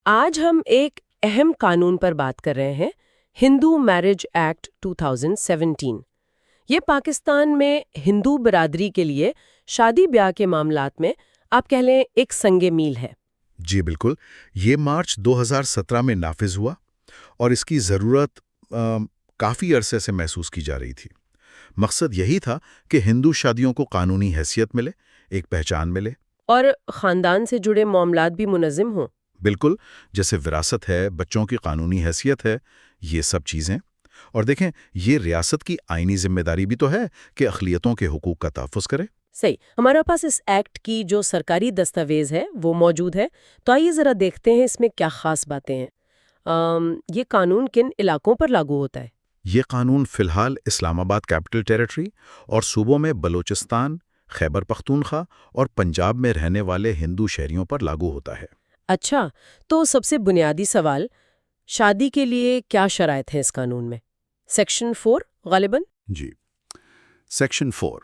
آج ہم ایک اہم قانون پر بات کر رہے ہیں، ہندو میرج ایکٹ 2017۔ یہ پاکستان میں ہندو برادری کے لیے شادی بیاہ کے معاملات میں آپ کہہ لیں ایک سنگ میل ہے۔ جی بالکل، یہ مارچ 2017 میں نافذ ہوا اور اس کی ضرورت کافی عرصے سے محسوس کی جا رہی تھی۔ مقصد یہی تھا کہ ہندو شادیوں کو قانونی حیثیت ملے، ایک پہچان ملے، اور خاندان سے جڑے معاملات بھی منظم ہوں۔ بالکل، جیسے وراثت ہے، بچوں کی قانونی حیثیت ہے، یہ سب چیزیں۔ اور دیکھیں، یہ ریاست کی آئینی ذمہ داری بھی تو ہے کہ اقلیتوں کے حقوق کا تحفظ کرے۔ صحیح، ہمارے پاس اس ایکٹ کی جو سرکاری دستاویز ہے وہ موجود ہے، تو آئیے ذرا دیکھتے ہیں اس میں کیا خاص باتیں ہیں۔ یہ قانون کن علاقوں پر لاگو ہوتا ہے؟ یہ قانون فی الحال اسلام آباد کیپٹل ٹیریٹری اور صوبوں میں بلوچستان، خیبر پختونخوا اور پنجاب میں رہنے والے ہندو شہریوں پر لاگو ہوتا ہے۔ اچھا، تو سب سے بنیادی سوال، شادی کے لیے کیا شرائط ہیں اس قانون میں؟ سیکشن 4 غالباً؟ جی، سیکشن 4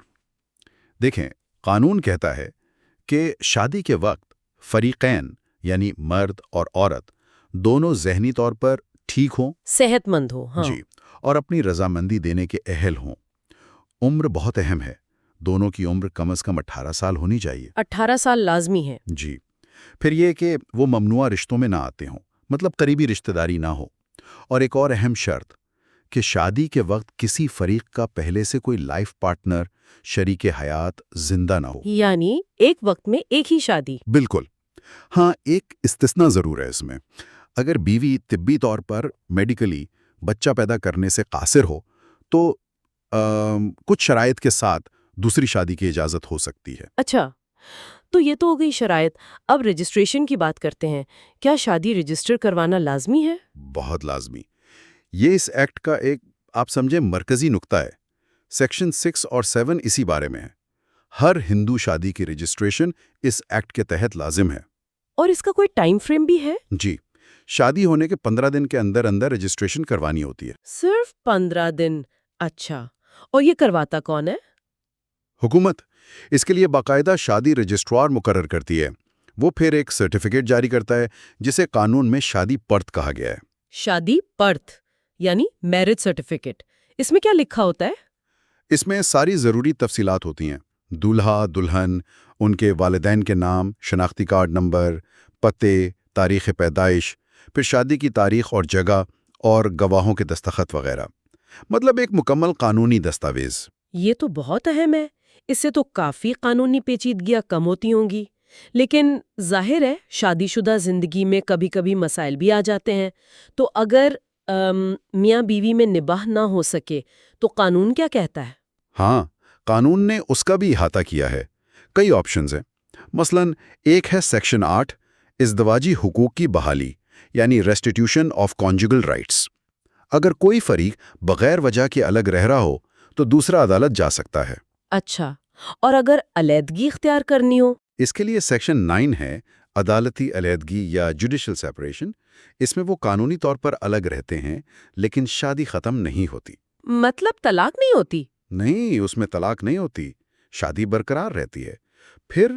دیکھیں، قانون کہتا ہے کہ شادی کے وقت فریقین یعنی مرد اور عورت دونوں ذہنی طور پر ٹھیک ہوں، صحت مند ہو، ہاں جی، اور اپنی رضامندی دینے کے اہل ہوں۔ عمر بہت اہم ہے، دونوں کی عمر کم از کم 18 سال ہونی چاہیے۔ 18 سال لازمی ہے۔ جی، پھر یہ کہ وہ ممنوعہ رشتوں میں نہ آتے ہوں، مطلب قریبی رشتہ داری نہ ہو۔ اور ایک اور اہم شرط کہ شادی کے وقت کسی فریق کا پہلے سے کوئی لائف پارٹنر، شریک حیات زندہ نہ ہو۔ یعنی ایک وقت میں ایک ہی شادی؟ بالکل، ہاں، ایک استثناء ضرور ہے اس میں۔ اگر بیوی طبی طور پر میڈیکلی بچہ پیدا کرنے سے قاصر ہو تو کچھ شرائط کے ساتھ دوسری شادی کی اجازت ہو سکتی ہے۔ اچھا، تو یہ تو ہو گئی شرائط۔ اب رجسٹریشن کی بات کرتے ہیں، کیا شادی رجسٹر کروانا لازمی ہے؟ بہت لازمی۔ یہ اس ایکٹ کا ایک آپ سمجھیں مرکزی نقطہ ہے۔ سیکشن 6 اور 7 اسی بارے میں ہے۔ ہر ہندو شادی کی رجسٹریشن اس ایکٹ کے تحت لازم ہے۔ اور اس کا کوئی ٹائم فریم بھی ہے؟ جی، شادی ہونے کے 15 دن کے اندر اندر رجسٹریشن کروانی ہوتی ہے۔ صرف 15 دن؟ اچھا، اور یہ کرواتا کون ہے؟ حکومت اس کے لیے باقاعدہ شادی رجسٹرار مقرر کرتی ہے۔ وہ پھر ایک سرٹیفکیٹ جاری کرتا ہے جسے قانون میں شادی پرت کہا گیا ہے۔ شادی پرت یعنی میرج سرٹیفکیٹ، اس میں کیا لکھا ہوتا ہے؟ اس میں ساری ضروری تفصیلات ہوتی ہیں، دولہا دلہن، ان کے والدین کے نام، شناختی کارڈ نمبر، پتے، تاریخ پیدائش، پھر شادی کی تاریخ اور جگہ، اور گواہوں کے دستخط وغیرہ۔ مطلب ایک مکمل قانونی دستاویز۔ یہ تو بہت اہم ہے، اس سے تو کافی قانونی پیچیدگیاں کم ہوتی ہوں گی۔ لیکن ظاہر ہے شادی شدہ زندگی میں کبھی کبھی مسائل بھی آ جاتے ہیں، تو اگر میاں بیوی میں نباہ نہ ہو سکے تو قانون کیا کہتا ہے؟ ہاں، قانون نے اس کا بھی احاطہ کیا ہے۔ کئی آپشنز ہیں، مثلاً ایک ہے سیکشن 8، ازدواجی حقوق کی بحالی یعنی ریسٹیٹیوشن آف کانجوگل رائٹس۔ اگر کوئی فریق بغیر وجہ کے الگ رہ رہا ہو تو دوسرا عدالت جا سکتا ہے۔ اچھا، اور اگر علیحدگی اختیار کرنی ہو؟ اس کے لیے سیکشن 9 ہے، عدالتی علیحدگی یا جوڈیشل سیپریشن۔ اس میں وہ قانونی طور پر الگ رہتے ہیں لیکن شادی ختم نہیں ہوتی۔ مطلب طلاق نہیں ہوتی؟ نہیں، اس میں طلاق نہیں ہوتی، شادی برقرار رہتی ہے۔ پھر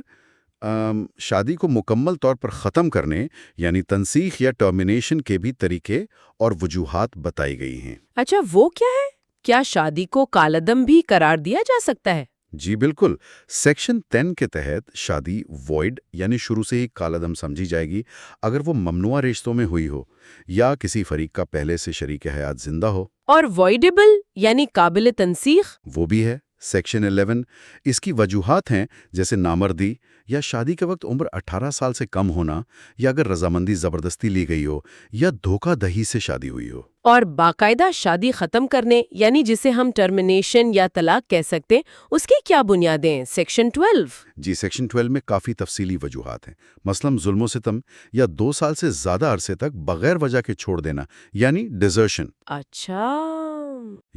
شادی کو مکمل طور پر ختم کرنے یعنی تنسیخ یا ٹرمینیشن کے بھی طریقے اور وجوہات بتائی گئی ہیں۔ اچھا، وہ کیا ہے؟ کیا شادی کو کالعدم بھی قرار دیا جا سکتا ہے؟ جی بالکل، سیکشن 10 کے تحت شادی وائڈ یعنی شروع سے ہی کالعدم سمجھی جائے گی اگر وہ ممنوعہ رشتوں میں ہوئی ہو یا کسی فریق کا پہلے سے شریک حیات زندہ ہو۔ اور وائڈیبل یعنی قابل تنسیخ؟ وہ بھی ہے، سیکشن 11۔ اس کی وجوہات ہیں جیسے نامردی یا شادی کے وقت عمر 18 سال سے کم ہونا، یا اگر رضامندی زبردستی لی گئی ہو یا دھوکہ دہی سے شادی ہوئی ہو۔ اور باقاعدہ شادی ختم کرنے یعنی جسے ہم ٹرمینیشن یا طلاق کہہ سکتے، اس کی کیا بنیادیں ہیں؟ سیکشن 12؟ جی، سیکشن 12 میں کافی تفصیلی وجوہات ہیں، مثلاً ظلم و ستم یا 2 سال سے زیادہ عرصے تک بغیر وجہ کے چھوڑ دینا یعنی ڈیزرشن۔ اچھا،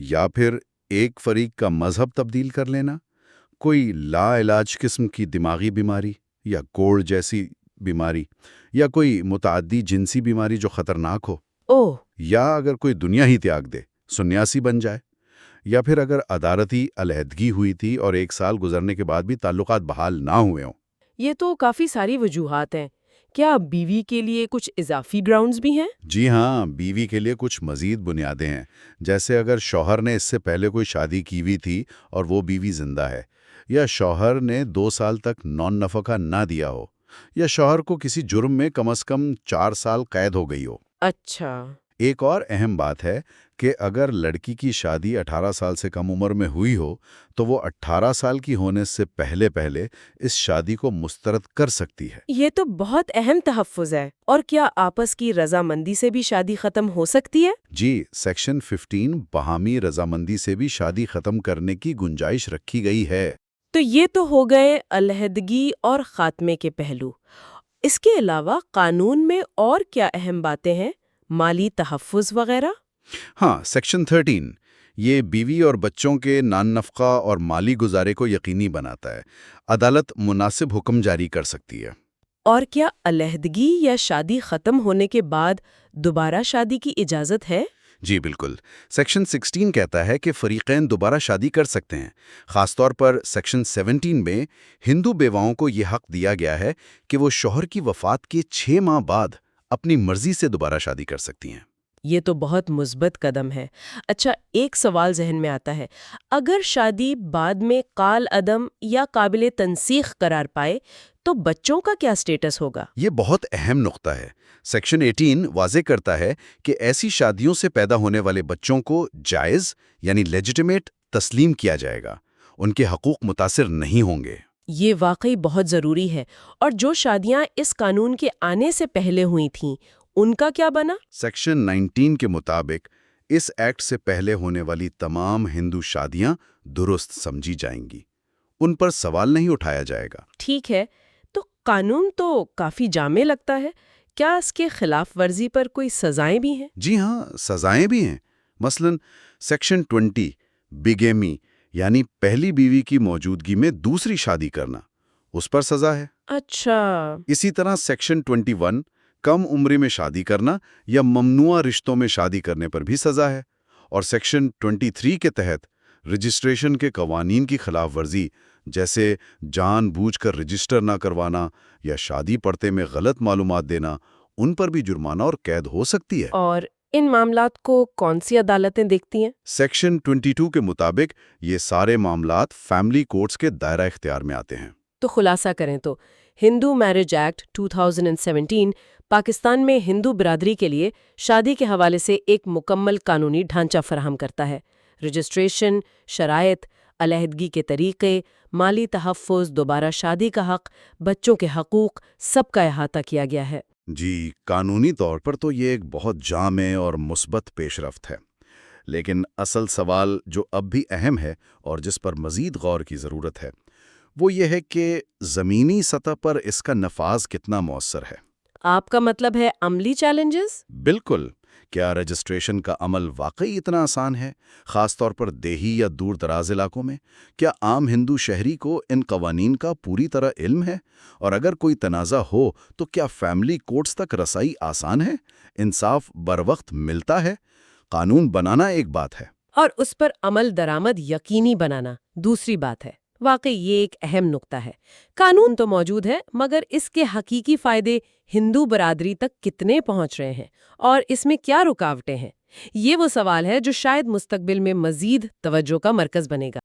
یا پھر ایک فریق کا مذہب تبدیل کر لینا، کوئی لا علاج قسم کی دماغی بیماری یا کوڑ جیسی بیماری، یا کوئی متعدی جنسی بیماری جو خطرناک ہو، اوہ، یا اگر کوئی دنیا ہی تیاگ دے، سنیاسی بن جائے، یا پھر اگر عدالتی علیحدگی ہوئی تھی اور 1 سال گزرنے کے بعد بھی تعلقات بحال نہ ہوئے ہوں۔ یہ تو کافی ساری وجوہات ہیں۔ کیا بیوی کے لیے کچھ اضافی گراؤنڈز بھی ہیں؟ جی ہاں، بیوی کے لیے کچھ مزید بنیادیں ہیں، جیسے اگر شوہر نے اس سے پہلے کوئی شادی کی ہوئی تھی اور وہ بیوی زندہ ہے، یا شوہر نے 2 سال تک نان نفقہ نہ دیا ہو، یا شوہر کو کسی جرم میں کم از کم 4 سال قید ہو گئی ہو۔ اچھا، ایک اور اہم بات ہے کہ اگر لڑکی کی شادی 18 سال سے کم عمر میں ہوئی ہو تو وہ 18 سال کی ہونے سے پہلے پہلے اس شادی کو مسترد کر سکتی ہے۔ یہ تو بہت اہم تحفظ ہے۔ اور کیا آپس کی رضامندی سے بھی شادی ختم ہو سکتی ہے؟ جی، سیکشن 15 باہمی رضامندی سے بھی شادی ختم کرنے کی گنجائش رکھی گئی ہے۔ تو یہ تو ہو گئے علیحدگی اور خاتمے کے پہلو۔ اس کے علاوہ قانون میں اور کیا اہم باتیں ہیں؟ مالی تحفظ وغیرہ؟ ہاں، سیکشن 13 یہ بیوی اور بچوں کے نان نفقہ اور مالی گزارے کو یقینی بناتا ہے۔ عدالت مناسب حکم جاری کر سکتی ہے۔ اور کیا علیحدگی یا شادی ختم ہونے کے بعد دوبارہ شادی کی اجازت ہے؟ جی بالکل، سیکشن 16 کہتا ہے کہ فریقین دوبارہ شادی کر سکتے ہیں۔ خاص طور پر سیکشن 17 میں ہندو بیواؤں کو یہ حق دیا گیا ہے کہ وہ شوہر کی وفات کے 6 ماہ بعد اپنی مرضی سے دوبارہ شادی کر سکتی ہیں۔ یہ تو بہت مثبت قدم ہے۔ اچھا، ایک سوال ذہن میں آتا ہے، اگر شادی بعد میں کال عدم یا قابل تنسیخ قرار پائے تو بچوں کا کیا سٹیٹس ہوگا؟ یہ بہت اہم نقطہ ہے۔ سیکشن 18 واضح کرتا ہے کہ ایسی شادیوں سے پیدا ہونے والے بچوں کو جائز یعنی لیجیٹمیٹ تسلیم کیا جائے گا۔ ان کے حقوق متاثر نہیں ہوں گے۔ یہ واقعی بہت ضروری ہے۔ اور جو شادیاں اس قانون کے آنے سے پہلے ہوئی تھیں ان کا کیا بنا؟ سیکشن 19 کے مطابق اس ایکٹ سے پہلے ہونے والی تمام ہندو شادیاں درست سمجھی جائیں گی۔ ان پر سوال نہیں اٹھایا جائے گا۔ ٹھیک ہے، تو قانون تو کافی جامع لگتا ہے۔ کیا اس کے خلاف ورزی پر کوئی سزائیں بھی ہیں؟ جی ہاں، سزائیں بھی ہیں۔ مثلاً سیکشن 20 بگیمی یعنی پہلی بیوی کی موجودگی میں دوسری شادی کرنا، اس پر سزا ہے۔ اچھا، اسی طرح سیکشن 21 کم عمری میں شادی کرنا یا ممنوعہ رشتوں میں شادی کرنے پر بھی سزا ہے۔ اور سیکشن 23 کے تحت رجسٹریشن کے قوانین کی خلاف ورزی جیسے جان بوجھ کر رجسٹر نہ کروانا یا شادی پڑتے میں غلط معلومات دینا، ان پر بھی جرمانہ اور قید ہو سکتی ہے۔ اور ان معاملات کو کون سی عدالتیں دیکھتی ہیں؟ سیکشن 22 کے مطابق یہ سارے معاملات فیملی کورٹس کے دائرہ اختیار میں آتے ہیں۔ تو خلاصہ کریں تو ہندو میرج ایکٹ 2017 پاکستان میں ہندو برادری کے لیے شادی کے حوالے سے ایک مکمل قانونی ڈھانچہ فراہم کرتا ہے۔ رجسٹریشن، شرائط، علیحدگی کے طریقے، مالی تحفظ، دوبارہ شادی کا حق، بچوں کے حقوق، سب کا احاطہ کیا گیا ہے۔ جی، قانونی طور پر تو یہ ایک بہت جامع اور مثبت پیش رفت ہے، لیکن اصل سوال جو اب بھی اہم ہے اور جس پر مزید غور کی ضرورت ہے وہ یہ ہے کہ زمینی سطح پر اس کا نفاذ کتنا مؤثر ہے۔ آپ کا مطلب ہے عملی چیلنجز؟ بالکل، کیا رجسٹریشن کا عمل واقعی اتنا آسان ہے، خاص طور پر دیہی یا دور دراز علاقوں میں؟ کیا عام ہندو شہری کو ان قوانین کا پوری طرح علم ہے؟ اور اگر کوئی تنازع ہو تو کیا فیملی کورٹس تک رسائی آسان ہے؟ انصاف بروقت ملتا ہے؟ قانون بنانا ایک بات ہے، اور اس پر عمل درآمد یقینی بنانا دوسری بات ہے۔ واقعی یہ ایک اہم نقطہ ہے۔ قانون تو موجود ہے، مگر اس کے حقیقی فائدے ہندو برادری تک کتنے پہنچ رہے ہیں اور اس میں کیا رکاوٹیں ہیں؟ یہ وہ سوال ہے جو شاید مستقبل میں مزید توجہ کا مرکز بنے گا۔